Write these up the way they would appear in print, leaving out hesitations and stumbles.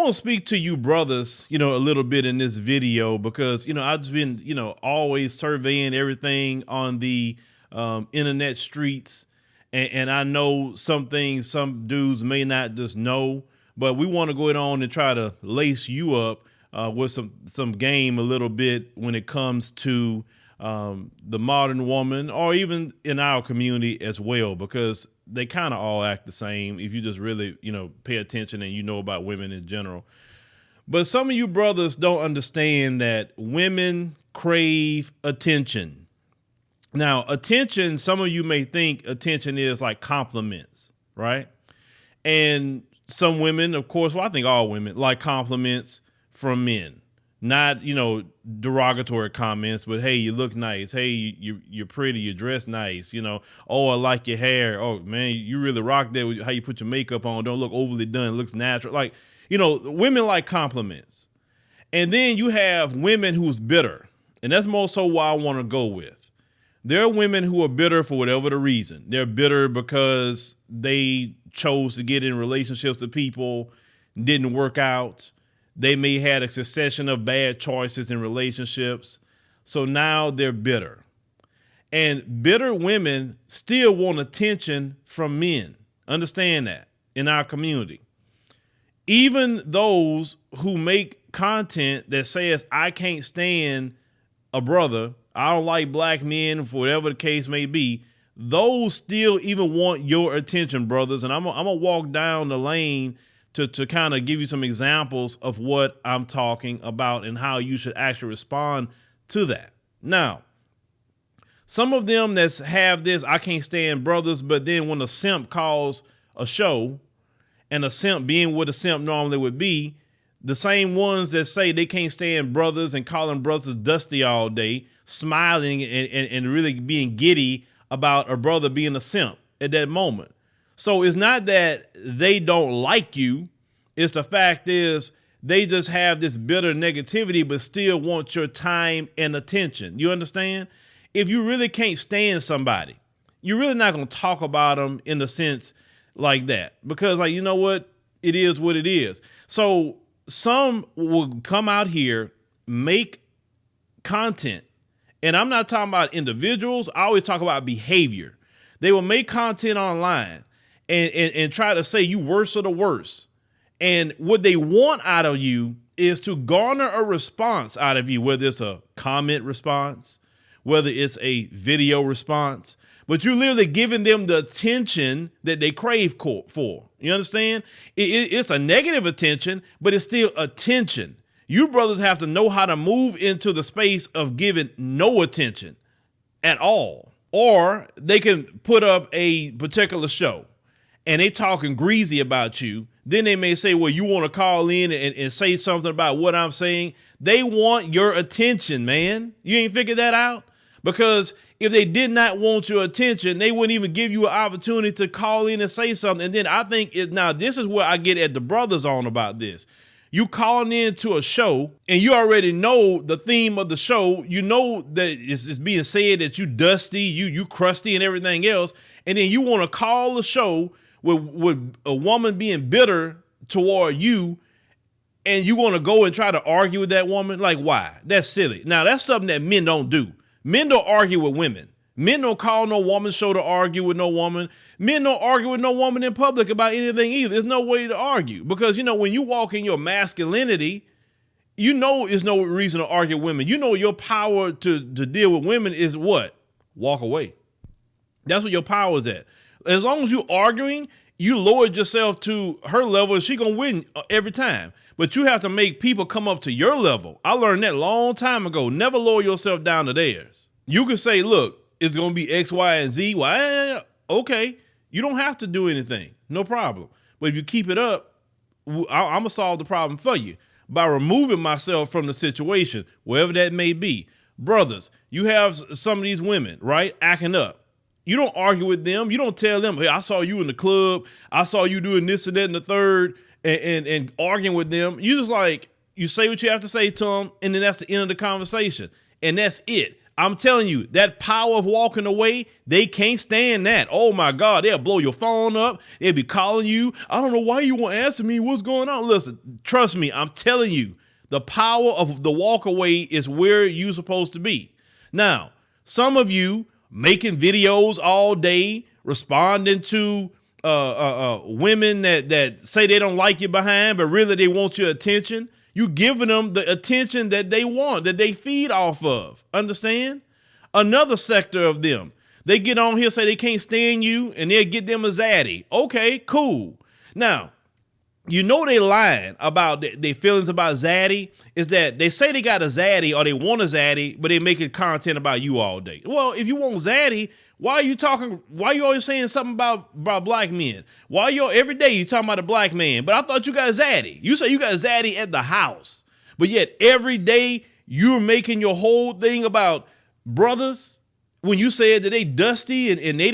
want to speak to you brothers, a little bit in this video because, I've just been, always surveying everything on the internet streets. And I know some things some dudes may not just know, but we want to go on and try to lace you up with some game a little bit when it comes to the modern woman, or even in our community as well, because they kind of all act the same if you just really, pay attention and about women in general. But some of you brothers don't understand that women crave attention. Now, attention, some of you may think attention is like compliments, right? And some women, of course, well, I think all women like compliments from men. Not, derogatory comments, but hey, you look nice. Hey, you're pretty. You dress nice. Oh, I like your hair. Oh man, you really rock that with how you put your makeup on. Don't look overly done. It looks natural. Like, women like compliments. And then you have women who's bitter. And that's more so what I want to go with. There are women who are bitter for whatever the reason. They're bitter because they chose to get in relationships with people, didn't work out. They may have had a succession of bad choices in relationships. So now they're bitter. And bitter women still want attention from men. Understand that in our community. Even those who make content that says, I can't stand a brother, I don't like black men, for whatever the case may be, those still even want your attention, brothers. And I'm gonna walk down the lane to kind of give you some examples of what I'm talking about and how you should actually respond to that. Now, some of them that have this, I can't stand brothers, but then when a simp calls a show, and a simp being what a simp normally would be, the same ones that say they can't stand brothers and calling brothers dusty all day, smiling and really being giddy about a brother being a simp at that moment. So it's not that they don't like you. It's the fact is they just have this bitter negativity, but still want your time and attention. You understand? If you really can't stand somebody, you're really not going to talk about them in the sense like that, because like, you know what? It is what it is. So some will come out here, make content, and I'm not talking about individuals. I always talk about behavior. They will make content online and try to say you worse of the worst. And what they want out of you is to garner a response out of you, whether it's a comment response, whether it's a video response, but you're literally giving them the attention that they crave for. You understand? It's a negative attention, but it's still attention. You brothers have to know how to move into the space of giving no attention at all. Or they can put up a particular show and they talking greasy about you. Then they may say, well, you want to call in and say something about what I'm saying. They want your attention, man. You ain't figured that out? Because if they did not want your attention, they wouldn't even give you an opportunity to call in and say something. And then I think now this is where I get at the brothers on about this. You calling in to a show and you already know the theme of the show. You know that it's being said that you dusty, you crusty and everything else. And then you want to call the show with a woman being bitter toward you, and you want to go and try to argue with that woman. Like, why? That's silly. Now, that's something that men don't do. Men don't argue with women. Men don't call no woman show to argue with no woman. Men don't argue with no woman in public about anything either. There's no way to argue because, when you walk in your masculinity, there's no reason to argue with women. Your power to deal with women is what? Walk away. That's what your power is at. As long as you're arguing, you lowered yourself to her level and she going to win every time. But you have to make people come up to your level. I learned that a long time ago. Never lower yourself down to theirs. You can say, look, it's going to be X, Y, and Z. Well, okay. You don't have to do anything. No problem. But if you keep it up, I'm going to solve the problem for you by removing myself from the situation, wherever that may be. Brothers, you have some of these women, right, acting up. You don't argue with them. You don't tell them, hey, I saw you in the club. I saw you doing this and that and the third and arguing with them. You just you say what you have to say to them. And then that's the end of the conversation. And that's it. I'm telling you, that power of walking away, they can't stand that. Oh my God, they'll blow your phone up. They'll be calling you. I don't know why you won't answer me. What's going on? Listen, trust me, I'm telling you, the power of the walk away is where you're supposed to be. Now, some of you making videos all day, responding to women that say they don't like you behind, but really they want your attention. You giving them the attention that they want, that they feed off of. Understand? Another sector of them, they get on here, say they can't stand you, and they'll get them a zaddy. Okay, cool. Now, you know they lying about their feelings about zaddy is that they say they got a zaddy or they want a zaddy, but they making content about you all day. Well, if you want zaddy, why are you always saying something about black men? Why every day you talking about a black man? But I thought you got a zaddy. You say you got a zaddy at the house, but yet every day you're making your whole thing about brothers when you said that they dusty and they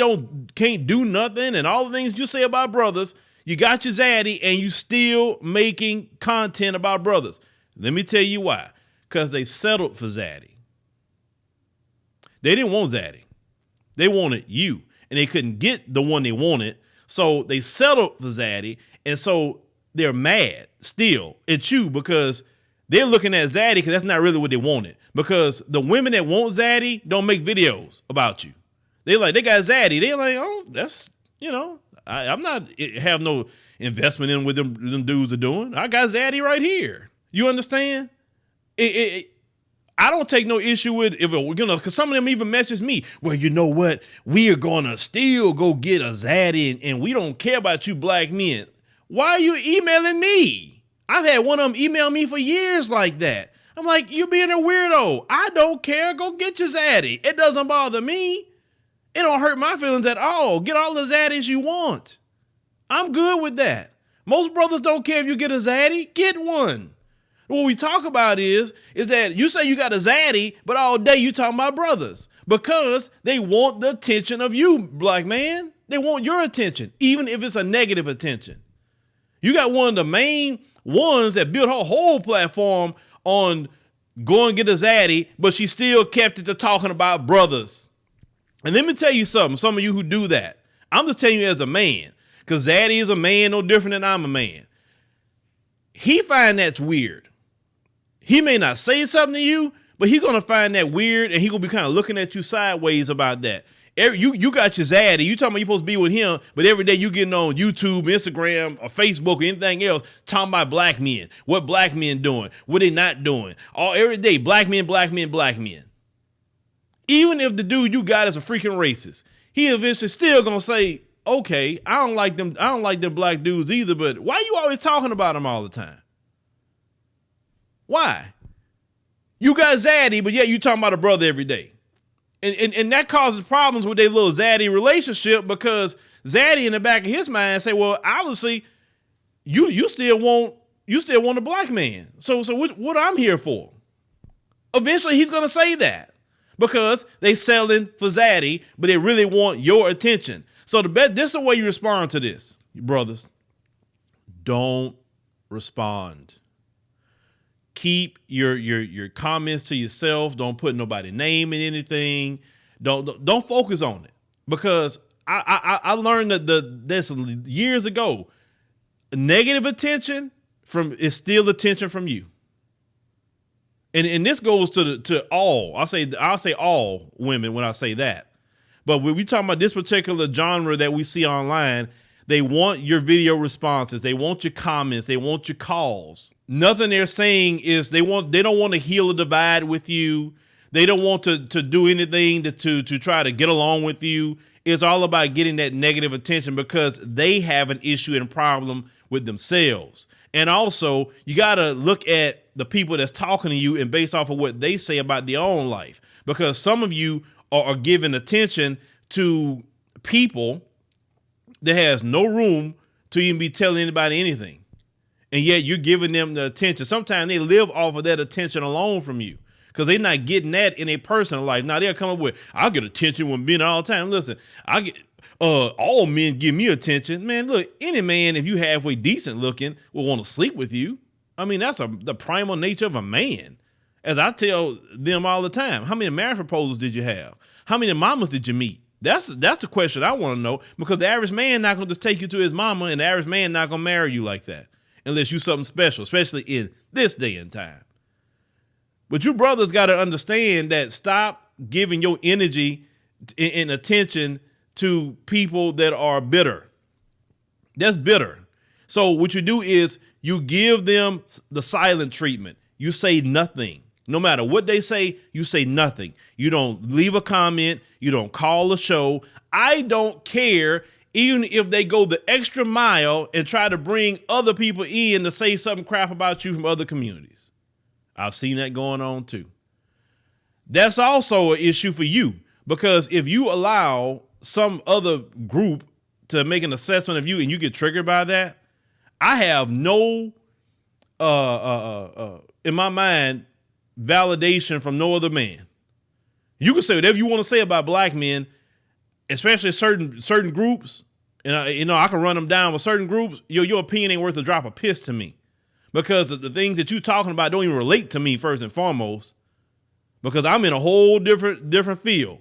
can't do nothing and all the things you say about brothers. You got your zaddy and you still making content about brothers. Let me tell you why. Because they settled for zaddy. They didn't want zaddy. They wanted you. And they couldn't get the one they wanted. So they settled for zaddy. And so they're mad still at you because they're looking at zaddy because that's not really what they wanted. Because the women that want zaddy don't make videos about you. They got zaddy. They're like, oh, that's, I'm not have no investment in what them dudes are doing. I got zaddy right here. You understand? I don't take no issue with because some of them even message me. Well, you know what? We are gonna still go get a zaddy, and we don't care about you black men. Why are you emailing me? I've had one of them email me for years like that. I'm like, you being a weirdo. I don't care. Go get your zaddy. It doesn't bother me. It don't hurt my feelings at all. Get all the zaddies you want. I'm good with that. Most brothers don't care if you get a zaddy. Get one. What we talk about is that you say you got a zaddy, but all day you talking about brothers because they want the attention of you, black man. They want your attention, even if it's a negative attention. You got one of the main ones that built her whole platform on go and get a zaddy, but she still kept it to talking about brothers. And let me tell you something, some of you who do that, I'm just telling you as a man, because zaddy is a man no different than I'm a man. He find that's weird. He may not say something to you, but he's going to find that weird and he's going to be kind of looking at you sideways about that. You got your zaddy. You talking about you supposed to be with him, but every day you getting on YouTube, Instagram, or Facebook, or anything else, talking about black men. What black men doing? What they not doing? Every day, black men, black men, black men. Even if the dude you got is a freaking racist, he eventually still gonna say, okay, I don't like them black dudes either, but why you always talking about them all the time? Why? You got zaddy, but yet you talking about a brother every day. And that causes problems with their little zaddy relationship because zaddy in the back of his mind say, well, obviously you still want a black man. So what I'm here for? Eventually he's gonna say that. Because they selling for zaddy, but they really want your attention. So this is the way you respond to this, brothers. Don't respond. Keep your comments to yourself. Don't put nobody's name in anything. Don't focus on it. Because I learned this years ago. Negative attention is still attention from you. And this goes to all. I'll say all women when I say that. But when we talking about this particular genre that we see online, they want your video responses. They want your comments. They want your calls. Nothing they're saying is they don't want to heal a divide with you. They don't want to do anything to try to get along with you. It's all about getting that negative attention because they have an issue and problem with themselves. And also, you got to look at the people that's talking to you and based off of what they say about their own life. Because some of you are giving attention to people that has no room to even be telling anybody anything. And yet you're giving them the attention. Sometimes they live off of that attention alone from you because they're not getting that in their personal life. Now they'll come up with, I'll get attention with men all the time. Listen, all men give me attention. Man, look, any man, if you halfway decent looking, will want to sleep with you. I mean, that's the primal nature of a man. As I tell them all the time, how many marriage proposals did you have? How many mamas did you meet? That's the question I want to know, because the average man not going to just take you to his mama, and the average man not going to marry you like that unless you something special, especially in this day and time. But you brothers got to understand that stop giving your energy and attention to people that are bitter. That's bitter. So what you do is you give them the silent treatment. You say nothing. No matter what they say, you say nothing. You don't leave a comment. You don't call a show. I don't care even if they go the extra mile and try to bring other people in to say something crap about you from other communities. I've seen that going on too. That's also an issue for you, because if you allow some other group to make an assessment of you and you get triggered by that, I have no, in my mind, validation from no other man. You can say whatever you want to say about black men, especially certain groups, and I can run them down with certain groups. Your opinion ain't worth a drop of piss to me, because the things that you're talking about don't even relate to me first and foremost, because I'm in a whole different field,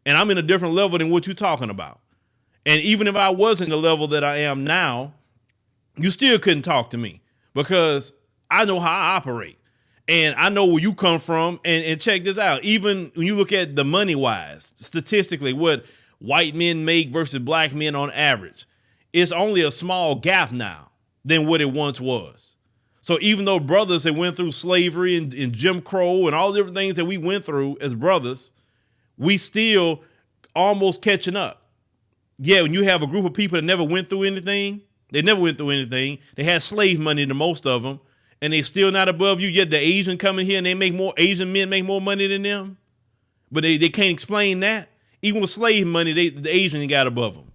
and I'm in a different level than what you're talking about. And even if I wasn't the level that I am now, you still couldn't talk to me, because I know how I operate. And I know where you come from. And check this out. Even when you look at the money wise, statistically, what white men make versus black men on average, it's only a small gap now than what it once was. So even though brothers that went through slavery and Jim Crow and all the different things that we went through as brothers, we still almost catching up. Yeah, when you have a group of people that never went through anything, they had slave money to most of them, and they still not above you. Yet the Asian come in here and Asian men make more money than them. But they can't explain that. Even with slave money, the Asian ain't got above them.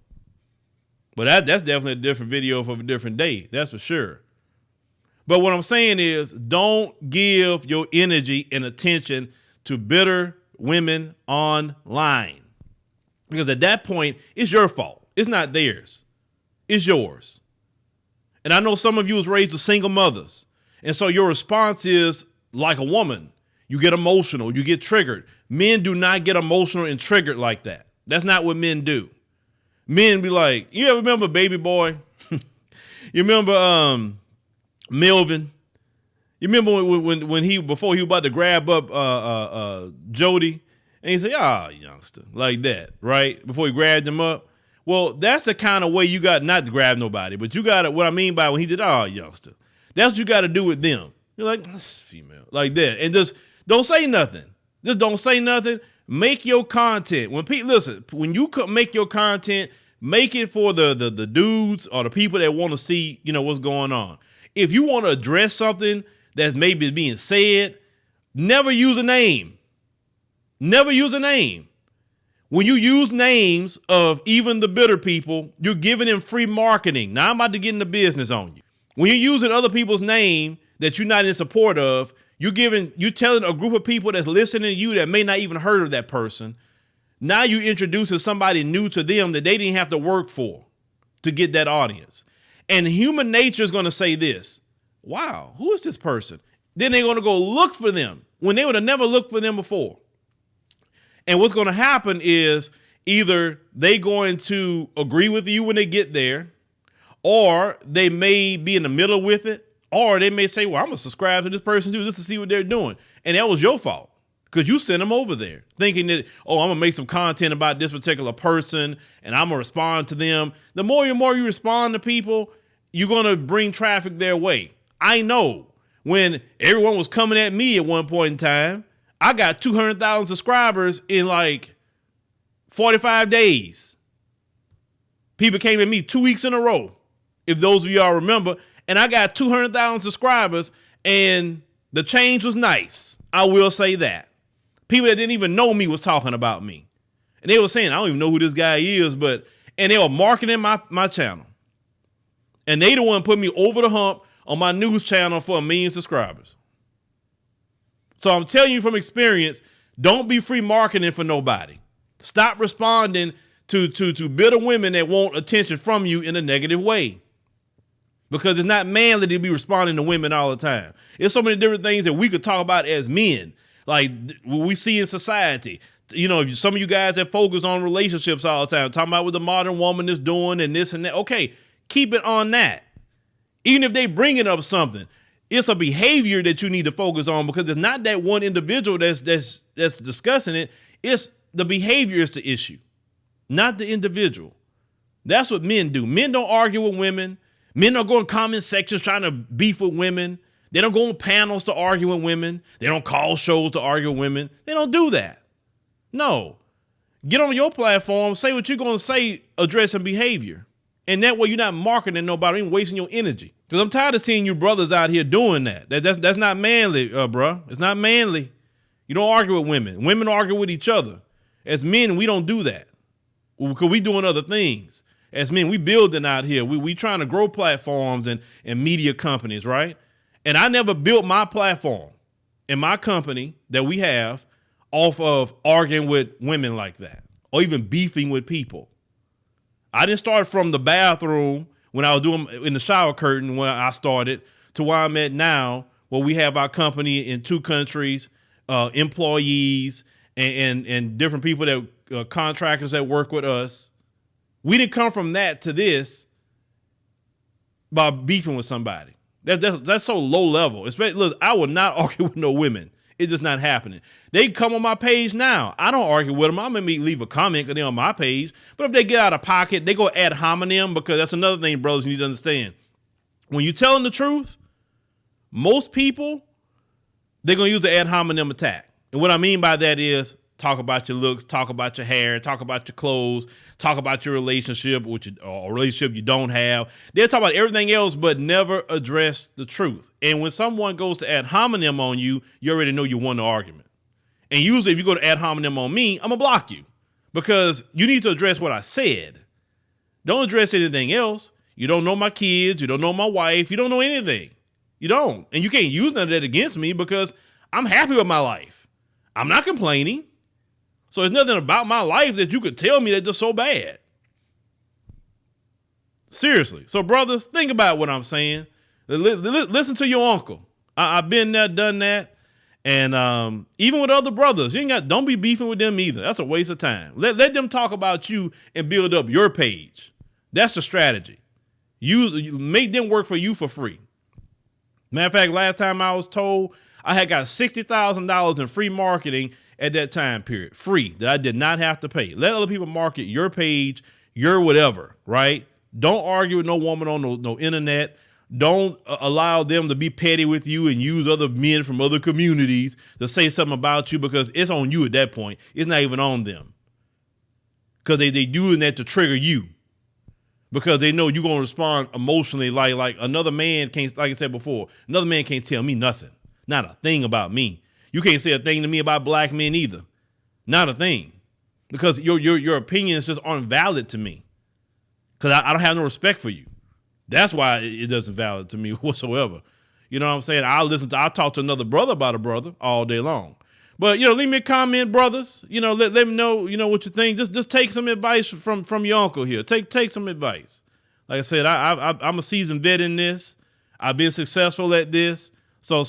But that's definitely a different video for a different day. That's for sure. But what I'm saying is, don't give your energy and attention to bitter women online. Because at that point, it's your fault. It's not theirs. It's yours. And I know some of you was raised with single mothers. And so your response is like a woman. You get emotional. You get triggered. Men do not get emotional and triggered like that. That's not what men do. Men be like, you ever remember Baby Boy? You remember Melvin? You remember when before he was about to grab up Jody, and he said, youngster, like that, right? Before he grabbed him up. Well, that's the kind of way you got not to grab nobody, but you got to, what I mean by when he did, youngster, that's what you got to do with them. You're like, this female, like that. And just don't say nothing. Just don't say nothing. Make your content. When you make your content, make it for the dudes or the people that want to see, what's going on. If you want to address something that's maybe being said, never use a name. Never use a name. When you use names of even the bitter people, you're giving them free marketing. Now I'm about to get into business on you. When you're using other people's name that you're not in support of, you're telling a group of people that's listening to you that may not even heard of that person. Now you're introducing somebody new to them that they didn't have to work for to get that audience. And human nature is going to say this: wow, who is this person? Then they're going to go look for them when they would have never looked for them before. And what's going to happen is either they going to agree with you when they get there, or they may be in the middle with it, or they may say, well, I'm going to subscribe to this person too, just to see what they're doing. And that was your fault, because you sent them over there thinking that, I'm going to make some content about this particular person and I'm going to respond to them. The more you respond to people, you're going to bring traffic their way. I know when everyone was coming at me at one point in time, I got 200,000 subscribers in like 45 days. People came at me 2 weeks in a row, if those of y'all remember, and I got 200,000 subscribers, and the change was nice. I will say that. People that didn't even know me was talking about me. And they were saying, I don't even know who this guy is, and they were marketing my channel. And they the one put me over the hump on my news channel for 1 million subscribers. So I'm telling you from experience, don't be free marketing for nobody. Stop responding to bitter women that want attention from you in a negative way. because it's not manly to be responding to women all the time. It's so many different things that we could talk about as men, like what we see in society. You know, some of you guys that focus on relationships all the time, talking about what the modern woman is doing and this and that. Okay, keep it on that. Even if they bringing up something, it's a behavior that you need to focus on, because it's not that one individual that's discussing it. It's the behavior is the issue, not the individual. That's what men do. Men don't argue with women. Men don't go in comment sections trying to beef with women. They don't go on panels to argue with women. They don't call shows to argue with women. They don't do that. No. Get on your platform, say what you're going to say, addressing behavior. And that way you're not marketing nobody, even wasting your energy. Because I'm tired of seeing you brothers out here doing that. That's not manly, bro. It's not manly. You don't argue with women. Women argue with each other. As men, we don't do that, because we doing other things. As men, we building out here. We trying to grow platforms and media companies, right? And I never built my platform and my company that we have off of arguing with women like that, or even beefing with people. I didn't start from the bathroom when I was doing in the shower curtain when I started to where I'm at now, where we have our company in 2 countries, employees and different people that contractors that work with us. We didn't come from that to this by beefing with somebody. That's so low level. Especially, look, I will not argue with no women. It's just not happening. They come on my page now. I don't argue with them. I'm going to leave a comment because they're on my page. But if they get out of pocket, they go ad hominem, because that's another thing, brothers, you need to understand. When you're telling the truth, most people, they're going to use the ad hominem attack. And what I mean by that is talk about your looks, talk about your hair, talk about your clothes, talk about your relationship, or a relationship you don't have. They'll talk about everything else, but never address the truth. And when someone goes to ad hominem on you, you already know you won the argument. And usually if you go to ad hominem on me, I'm going to block you, because you need to address what I said. Don't address anything else. You don't know my kids. You don't know my wife. You don't know anything. You don't. And you can't use none of that against me, because I'm happy with my life. I'm not complaining. So there's nothing about my life that you could tell me that's just so bad. Seriously. So brothers, think about what I'm saying. Listen to your uncle. I've been there, done that. And even with other brothers, don't be beefing with them either. That's a waste of time. Let them talk about you and build up your page. That's the strategy. Make them work for you for free. Matter of fact, last time I was told, I had got $60,000 in free marketing at that time period, free, that I did not have to pay. Let other people market your page, your whatever, right? Don't argue with no woman on no internet. Don't allow them to be petty with you and use other men from other communities to say something about you, because it's on you at that point. It's not even on them, because they doing that to trigger you, because they know you're going to respond emotionally. Like another man can't, like I said before, another man can't tell me nothing, not a thing about me. You can't say a thing to me about black men either. Not a thing. Because your opinions just aren't valid to me. Because I don't have no respect for you. That's why it doesn't valid to me whatsoever. You know what I'm saying? I'll talk to another brother about a brother all day long. But, leave me a comment, brothers. Let me know, what you think. Just take some advice from your uncle here. Take some advice. Like I said, I'm a seasoned vet in this. I've been successful at this. So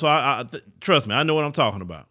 trust me, I know what I'm talking about.